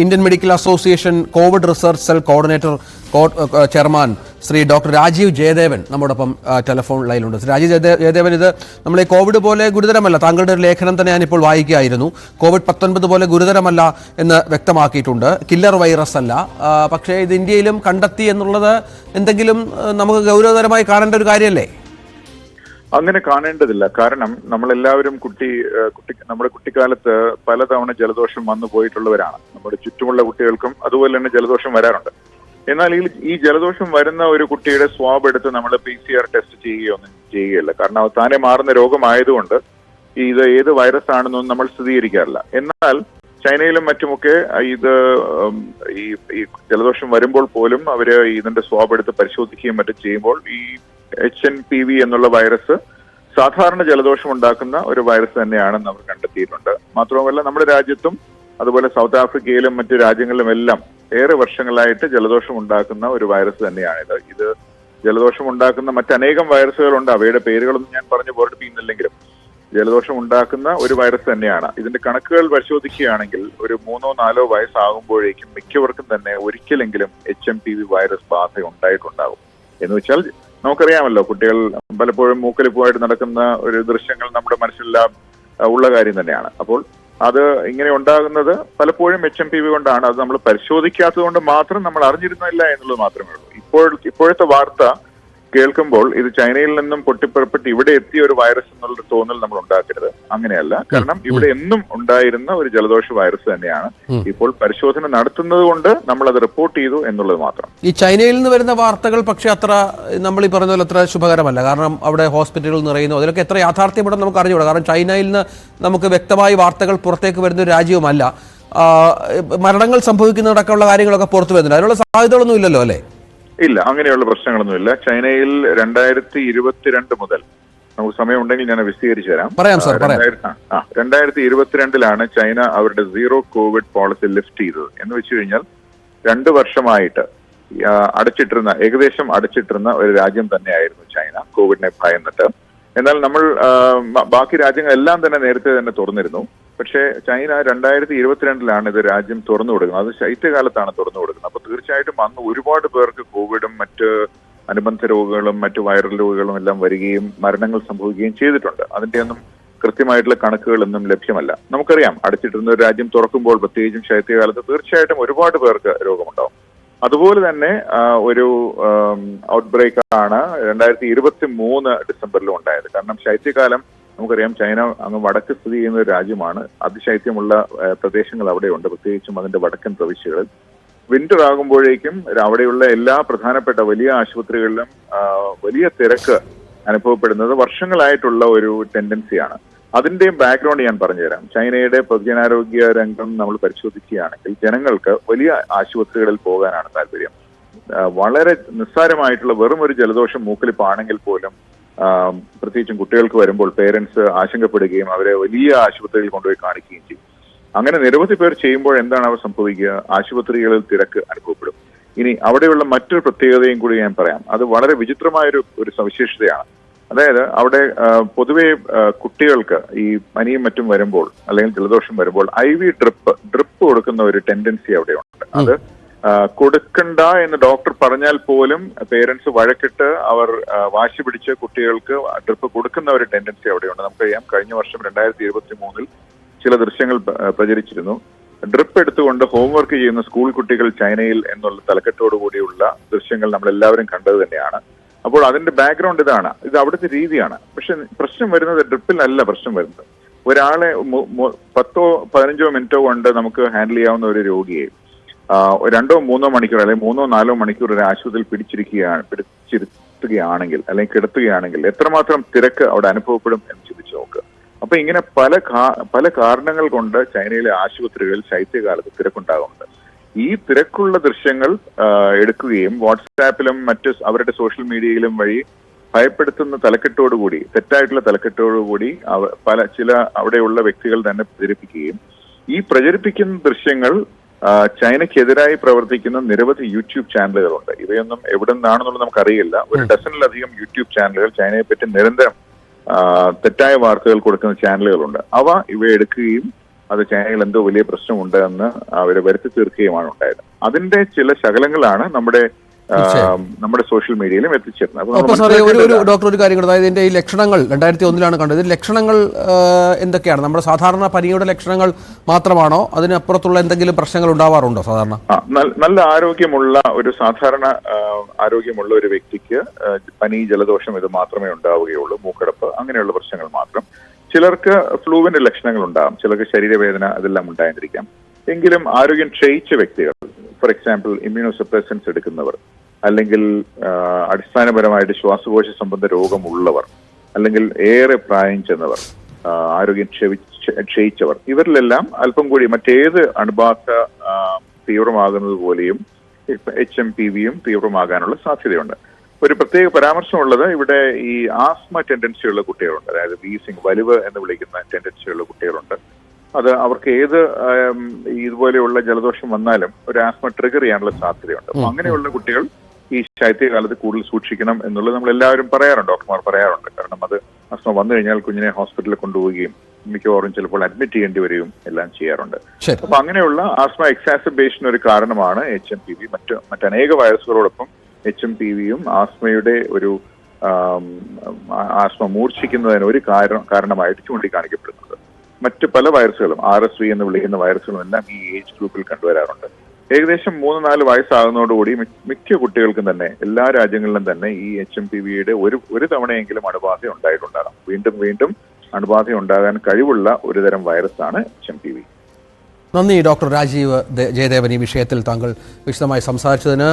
Indian medical association Covid research cell coordinator chairman Shri doctor Rajeev Jayadevan നമ്മോടൊപ്പം telephone ലൈനിലുണ്ട്. ശ്രീ രാജീവ് ജയദേവൻ, ഇത് നമ്മൾ ഈ കോവിഡ് പോലെ ഗുരുതരമല്ല, താങ്കളുടെ ഒരു ലേഖനം തന്നെ ഞാനിപ്പോൾ വായിക്കുകയായിരുന്നു. COVID-19 പോലെ ഗുരുതരമല്ല എന്ന് വ്യക്തമാക്കിയിട്ടുണ്ട്. കില്ലർ വൈറസ് അല്ല. പക്ഷേ ഇത് ഇന്ത്യയിലും കണ്ടെത്തി എന്നുള്ളത് എന്തെങ്കിലും നമുക്ക് ഗൗരവതരമായി കാണേണ്ട ഒരു കാര്യമല്ലേ? അങ്ങനെ കാണേണ്ടതില്ല. കാരണം നമ്മളെല്ലാവരും നമ്മുടെ കുട്ടിക്കാലത്ത് പലതവണ ജലദോഷം വന്നു പോയിട്ടുള്ളവരാണ്. നമ്മുടെ ചുറ്റുമുള്ള കുട്ടികൾക്കും അതുപോലെ തന്നെ ജലദോഷം വരാറുണ്ട്. എന്നാൽ ഈ ജലദോഷം വരുന്ന ഒരു കുട്ടിയുടെ സ്വാബ് എടുത്ത് നമ്മൾ PCR ടെസ്റ്റ് ചെയ്യുകയൊന്നും ചെയ്യുകയില്ല. കാരണം അത് താനെ മാറുന്ന രോഗമായതുകൊണ്ട് ഇത് ഏത് വൈറസ് ആണെന്നൊന്നും നമ്മൾ സ്ഥിരീകരിക്കാറില്ല. എന്നാൽ ചൈനയിലും മറ്റുമൊക്കെ ഈ ജലദോഷം വരുമ്പോൾ പോലും അവര് ഇതിന്റെ സ്വാബ് എടുത്ത് പരിശോധിക്കുകയും മറ്റും ചെയ്യുമ്പോൾ ഈ HNPV എന്നുള്ള വൈറസ് സാധാരണ ജലദോഷം ഉണ്ടാക്കുന്ന ഒരു വൈറസ് തന്നെയാണെന്ന് അവർ കണ്ടെത്തിയിട്ടുണ്ട്. മാത്രവുമല്ല നമ്മുടെ രാജ്യത്തും അതുപോലെ സൗത്ത് ആഫ്രിക്കയിലും മറ്റു രാജ്യങ്ങളിലുമെല്ലാം ഏറെ വർഷങ്ങളായിട്ട് ജലദോഷം ഉണ്ടാക്കുന്ന ഒരു വൈറസ് തന്നെയാണിത്. ഇത് ജലദോഷം ഉണ്ടാക്കുന്ന മറ്റനേകം വൈറസുകളുണ്ട്. അവയുടെ പേരുകളൊന്നും ഞാൻ പറഞ്ഞു ബോർഡിപ്പിക്കുന്നില്ലെങ്കിലും ജലദോഷം ഉണ്ടാക്കുന്ന ഒരു വൈറസ് തന്നെയാണ്. ഇതിന്റെ കണക്കുകൾ പരിശോധിക്കുകയാണെങ്കിൽ ഒരു 3-4 വയസ്സാകുമ്പോഴേക്കും മിക്കവർക്കും തന്നെ ഒരിക്കലെങ്കിലും HMPV വൈറസ് ബാധ ഉണ്ടായിട്ടുണ്ടാകും. എന്ന് വെച്ചാൽ നമുക്കറിയാമല്ലോ, കുട്ടികൾ പലപ്പോഴും മൂക്കലിപ്പുമായിട്ട് നടക്കുന്ന ഒരു ദൃശ്യങ്ങൾ നമ്മുടെ മനസ്സിലെല്ലാം ഉള്ള കാര്യം തന്നെയാണ്. അപ്പോൾ അത് ഇങ്ങനെ ഉണ്ടാകുന്നത് പലപ്പോഴും HMPV കൊണ്ടാണ്. അത് നമ്മൾ പരിശോധിക്കാത്തത് കൊണ്ട് മാത്രം നമ്മൾ അറിഞ്ഞിരുന്നില്ല എന്നുള്ളത് മാത്രമേ ഉള്ളൂ. ഇപ്പോഴത്തെ വാർത്ത കേൾക്കുമ്പോൾ ഇത് ചൈനയിൽ നിന്നും പൊട്ടിപ്പുറപ്പെട്ട് ഇവിടെ എത്തിയ ഒരു വൈറസ് എന്നുള്ള തോന്നൽ നമ്മൾ ഉണ്ടാക്കരുത്. അങ്ങനെയല്ല. കാരണം ഇവിടെ എന്നും ഉണ്ടായിരുന്ന ഒരു ജലദോഷ വൈറസ് തന്നെയാണ്. ഇപ്പോൾ പരിശോധന നടത്തുന്നത് കൊണ്ട് നമ്മൾ അത് റിപ്പോർട്ട് ചെയ്തു എന്നുള്ളത് മാത്രം. ഈ ചൈനയിൽ നിന്ന് വരുന്ന വാർത്തകൾ പക്ഷെ അത്ര നമ്മൾ ഈ പറഞ്ഞ പോലെ അത്ര ശുഭകരമല്ല. കാരണം അവിടെ ഹോസ്പിറ്റലുകൾ നിറയുന്നു. അതിലൊക്കെ എത്ര യാഥാർത്ഥ്യമുണ്ടെന്ന് നമുക്ക് അറിഞ്ഞുകൂടാ. കാരണം ചൈനയിൽ നിന്ന് നമുക്ക് വ്യക്തമായി വാർത്തകൾ പുറത്തേക്ക് വരുന്ന ഒരു രാജ്യവുമല്ല. മരണങ്ങൾ സംഭവിക്കുന്നതടക്കമുള്ള കാര്യങ്ങളൊക്കെ പുറത്തു വരുന്നുണ്ട്. അതിനുള്ള സാധ്യതകളൊന്നും ഇല്ലല്ലോ അല്ലേ? ഇല്ല, അങ്ങനെയുള്ള പ്രശ്നങ്ങളൊന്നുമില്ല. ചൈനയിൽ 2022 മുതൽ, നമുക്ക് സമയമുണ്ടെങ്കിൽ ഞാൻ വിശദീകരിച്ചു തരാം. 2022 ചൈന അവരുടെ സീറോ കോവിഡ് പോളിസി ലിഫ്റ്റ് ചെയ്തത്. എന്ന് വെച്ച് കഴിഞ്ഞാൽ 2 വർഷമായിട്ട് ഏകദേശം അടച്ചിട്ടിരുന്ന ഒരു രാജ്യം തന്നെയായിരുന്നു ചൈന, കോവിഡിനെ ഭയന്നിട്ട്. എന്നാൽ ബാക്കി രാജ്യങ്ങളെല്ലാം തന്നെ നേരത്തെ തന്നെ തുറന്നിരുന്നു. പക്ഷേ ചൈന 2022 ഇത് രാജ്യം തുറന്നു കൊടുക്കുന്നത്. അത് ശൈത്യകാലത്താണ് തുറന്നു കൊടുക്കുന്നത്. അപ്പൊ തീർച്ചയായിട്ടും അന്ന് ഒരുപാട് പേർക്ക് കോവിഡും മറ്റ് അനുബന്ധ രോഗങ്ങളും മറ്റു വൈറൽ രോഗങ്ങളും എല്ലാം വരികയും മരണങ്ങൾ സംഭവിക്കുകയും ചെയ്തിട്ടുണ്ട്. അതിന്റെയൊന്നും കൃത്യമായിട്ടുള്ള കണക്കുകളൊന്നും ലഭ്യമല്ല. നമുക്കറിയാം, അടച്ചിട്ടിരുന്ന ഒരു രാജ്യം തുറക്കുമ്പോൾ പ്രത്യേകിച്ചും ശൈത്യകാലത്ത് തീർച്ചയായിട്ടും ഒരുപാട് പേർക്ക് രോഗമുണ്ടാവും. അതുപോലെ തന്നെ ഒരു ഔട്ട്ബ്രേക്ക് ആണ് 2023 ഡിസംബറിലും ഉണ്ടായത്. കാരണം ശൈത്യകാലം നമുക്കറിയാം, ചൈന അങ്ങ് വടക്ക് സ്ഥിതി ചെയ്യുന്ന ഒരു രാജ്യമാണ്. അതിശൈത്യമുള്ള പ്രദേശങ്ങൾ അവിടെയുണ്ട്, പ്രത്യേകിച്ചും അതിന്റെ വടക്കൻ പ്രവിശ്യകളിൽ. വിന്റർ ആകുമ്പോഴേക്കും അവിടെയുള്ള എല്ലാ പ്രധാനപ്പെട്ട വലിയ ആശുപത്രികളിലും വലിയ തിരക്ക് അനുഭവപ്പെടുന്നത് വർഷങ്ങളായിട്ടുള്ള ഒരു ടെൻഡൻസിയാണ്. അതിന്റെയും ബാക്ക്ഗ്രൗണ്ട് ഞാൻ പറഞ്ഞുതരാം. ചൈനയുടെ പൊതുജനാരോഗ്യ രംഗം നമ്മൾ പരിശോധിക്കുകയാണെങ്കിൽ ജനങ്ങൾക്ക് വലിയ ആശുപത്രികളിൽ പോകാനാണ് താല്പര്യം. വളരെ നിസ്സാരമായിട്ടുള്ള വെറും ഒരു ജലദോഷം മൂക്കലിപ്പാണെങ്കിൽ പോലും പ്രത്യേകിച്ചും കുട്ടികൾക്ക് വരുമ്പോൾ പേരൻസ് ആശങ്കപ്പെടുകയും അവരെ വലിയ ആശുപത്രികളിൽ കൊണ്ടുപോയി കാണിക്കുകയും ചെയ്യും. അങ്ങനെ നിരവധി പേർ ചെയ്യുമ്പോൾ എന്താണ് അവർ സംഭവിക്കുക? ആശുപത്രികളിൽ തിരക്ക് അനുഭവപ്പെടും. ഇനി അവിടെയുള്ള മറ്റൊരു പ്രത്യേകതയും കൂടി ഞാൻ പറയാം. അത് വളരെ വിചിത്രമായൊരു സവിശേഷതയാണ്. അതായത് അവിടെ പൊതുവെ കുട്ടികൾക്ക് ഈ പനിയും മറ്റും വരുമ്പോൾ അല്ലെങ്കിൽ ജലദോഷം വരുമ്പോൾ IV ഡ്രിപ്പ് കൊടുക്കുന്ന ഒരു ടെൻഡൻസി അവിടെയുണ്ട്. അത് കൊടുക്കണ്ട എന്ന് ഡോക്ടർ പറഞ്ഞാൽ പോലും പേരൻസ് വഴക്കിട്ട് അവർ വാശി പിടിച്ച് കുട്ടികൾക്ക് ഡ്രിപ്പ് കൊടുക്കുന്ന ഒരു ടെൻഡൻസി അവിടെയുണ്ട്. നമുക്കറിയാം, കഴിഞ്ഞ വർഷം 2023 ചില ദൃശ്യങ്ങൾ പ്രചരിച്ചിരുന്നു. ഡ്രിപ്പ് എടുത്തുകൊണ്ട് ഹോംവർക്ക് ചെയ്യുന്ന സ്കൂൾ കുട്ടികൾ ചൈനയിൽ എന്നുള്ള തലക്കെട്ടോടുകൂടിയുള്ള ദൃശ്യങ്ങൾ നമ്മളെല്ലാവരും കണ്ടത് തന്നെയാണ്. അപ്പോൾ അതിന്റെ ബാക്ക്ഗ്രൗണ്ട് ഇതാണ്. ഇത് അവിടുത്തെ രീതിയാണ്. പക്ഷെ പ്രശ്നം വരുന്നത് ഡ്രിപ്പിലല്ല. പ്രശ്നം വരുന്നത് ഒരാളെ 10-15 മിനിറ്റോ കൊണ്ട് നമുക്ക് ഹാൻഡിൽ ചെയ്യാവുന്ന ഒരു രോഗിയെ 2-3 മണിക്കൂർ അല്ലെങ്കിൽ 3-4 മണിക്കൂർ ഒരു ആശുപത്രിയിൽ പിടിച്ചിരുത്തുകയാണെങ്കിൽ അല്ലെങ്കിൽ കിടത്തുകയാണെങ്കിൽ എത്രമാത്രം തിരക്ക് അവിടെ അനുഭവപ്പെടും എന്ന് ചിന്തിച്ചു നോക്കുക. അപ്പൊ ഇങ്ങനെ പല കാരണങ്ങൾ കൊണ്ട് ചൈനയിലെ ആശുപത്രികളിൽ ശൈത്യകാലത്ത് തിരക്കുണ്ടാകുന്നുണ്ട്. ഈ തിരക്കുള്ള ദൃശ്യങ്ങൾ എടുക്കുകയും വാട്സാപ്പിലും മറ്റ് അവരുടെ സോഷ്യൽ മീഡിയയിലും വഴി ഭയപ്പെടുത്തുന്ന തലക്കെട്ടോടുകൂടി, തെറ്റായിട്ടുള്ള തലക്കെട്ടോടുകൂടി ചില അവിടെയുള്ള വ്യക്തികൾ തന്നെ പ്രചരിപ്പിക്കുകയും ഈ പ്രചരിപ്പിക്കുന്ന ദൃശ്യങ്ങൾ ചൈനയ്ക്കെതിരായി പ്രവർത്തിക്കുന്ന നിരവധി യൂട്യൂബ് ചാനലുകളുണ്ട്. ഇവയൊന്നും എവിടെ നിന്നാണെന്നുള്ളത് നമുക്കറിയില്ല. ഒരു ഡസനിലധികം യൂട്യൂബ് ചാനലുകൾ ചൈനയെ പറ്റി നിരന്തരം തെറ്റായ വാർത്തകൾ കൊടുക്കുന്ന ചാനലുകളുണ്ട്. അവ ഇവ എടുക്കുകയും അത് ചൈനയിൽ എന്തോ വലിയ പ്രശ്നമുണ്ട് എന്ന് അവരെ വരുത്തി തീർക്കുകയുമാണ് ഉണ്ടായത്. അതിന്റെ ചില ശകലങ്ങളാണ് നമ്മുടെ സോഷ്യൽ മീഡിയയിലും എത്തിച്ചേർന്നത്. അപ്പോൾ സാറേ ഒരു ഡോക്ടർ ഒരു കാര്യം കൂടെ, അതായത് ഇതിന്റെ ഈ ലക്ഷണങ്ങൾ 2001 കണ്ടത്. ലക്ഷണങ്ങൾ എന്തൊക്കെയാണ്? നമ്മുടെ സാധാരണ പനിയുടെ ലക്ഷണങ്ങൾ മാത്രമാണോ? അതിനപ്പുറത്തുള്ള എന്തെങ്കിലും പ്രശ്നങ്ങൾ ഉണ്ടാവാറുണ്ടോ സാധാരണ? നല്ല ആരോഗ്യമുള്ള ഒരു സാധാരണ ആരോഗ്യമുള്ള ഒരു വ്യക്തിക്ക് പനി, ജലദോഷം ഇത് മാത്രമേ ഉണ്ടാവുകയുള്ളൂ. മൂക്കടപ്പ് അങ്ങനെയുള്ള പ്രശ്നങ്ങൾ മാത്രം. ചിലർക്ക് ഫ്ലൂവിന്റെ ലക്ഷണങ്ങൾ ഉണ്ടാകും, ചിലർക്ക് ശരീരവേദന അതെല്ലാം ഉണ്ടായിരിക്കാം. എങ്കിലും ആരോഗ്യം ക്ഷയിച്ച വ്യക്തികൾ, ഫോർ എക്സാമ്പിൾ ഇമ്മ്യൂണോസപ്രസൻസ് എടുക്കുന്നവർ, അല്ലെങ്കിൽ അടിസ്ഥാനപരമായിട്ട് ശ്വാസകോശ സംബന്ധ രോഗമുള്ളവർ, അല്ലെങ്കിൽ ഏറെ പ്രായം ചെന്നവർ, ആരോഗ്യം ക്ഷയിച്ചവർ, ഇവരിലെല്ലാം അല്പം കൂടി മറ്റേത് അണുബാധ തീവ്രമാകുന്നത് പോലെയും HMPVയും തീവ്രമാകാനുള്ള സാധ്യതയുണ്ട്. ഒരു പ്രത്യേക പരാമർശമുള്ളത് ഇവിടെ ഈ ആസ്മ ടെൻഡൻസിയുള്ള കുട്ടികളുണ്ട്, അതായത് വീസിങ്, വലിവ് എന്ന് വിളിക്കുന്ന ടെൻഡൻസിയുള്ള കുട്ടികളുണ്ട്. അത് അവർക്ക് ഏത് ഇതുപോലെയുള്ള ജലദോഷം വന്നാലും ഒരു ആസ്മ ട്രിഗർ ചെയ്യാനുള്ള സാധ്യതയുണ്ട്. അപ്പൊ അങ്ങനെയുള്ള കുട്ടികൾ ഈ ശൈത്യകാലത്ത് കൂടുതൽ സൂക്ഷിക്കണം എന്നുള്ളത് നമ്മൾ എല്ലാവരും പറയാറുണ്ട്, ഡോക്ടർമാർ പറയാറുണ്ട്. കാരണം അത് ആസ്മ വന്നു കഴിഞ്ഞാൽ കുഞ്ഞിനെ ഹോസ്പിറ്റലിൽ കൊണ്ടുപോവുകയും മിക്കവാറും ചിലപ്പോൾ അഡ്മിറ്റ് ചെയ്യേണ്ടി വരികയും എല്ലാം ചെയ്യാറുണ്ട്. അപ്പൊ അങ്ങനെയുള്ള ആസ്മ എക്സാസിബേഷൻ ഒരു കാരണമാണ് HMPV. മറ്റനേക വൈറസുകളോടൊപ്പം HMPVയും ആസ്മയുടെ ഒരു ആസ്മ മൂർച്ഛിക്കുന്നതിന് ഒരു കാരണമായിട്ട് ചൂണ്ടിക്കാണിക്കപ്പെടുന്നത്. മറ്റ് പല വൈറസുകളും, RSV എന്ന് വിളിക്കുന്ന വൈറസുകളും എല്ലാം ഈ ഏജ് ഗ്രൂപ്പിൽ കണ്ടുവരാറുണ്ട്. ഏകദേശം 3-4 വയസ്സാകുന്നതോടുകൂടി മിക്ക കുട്ടികൾക്കും തന്നെ, എല്ലാ രാജ്യങ്ങളിലും തന്നെ ഈ HMPVയുടെ ഒരു തവണയെങ്കിലും അണുബാധ ഉണ്ടായിട്ടുണ്ടാകാം. വീണ്ടും വീണ്ടും അണുബാധ ഉണ്ടാകാൻ കഴിവുള്ള ഒരുതരം വൈറസാണ് HMPV. നന്ദി ഡോക്ടർ രാജീവ് ജയദേവൻ, ഈ വിഷയത്തിൽ താങ്കൾ വിശദമായി സംസാരിച്ചതിന്.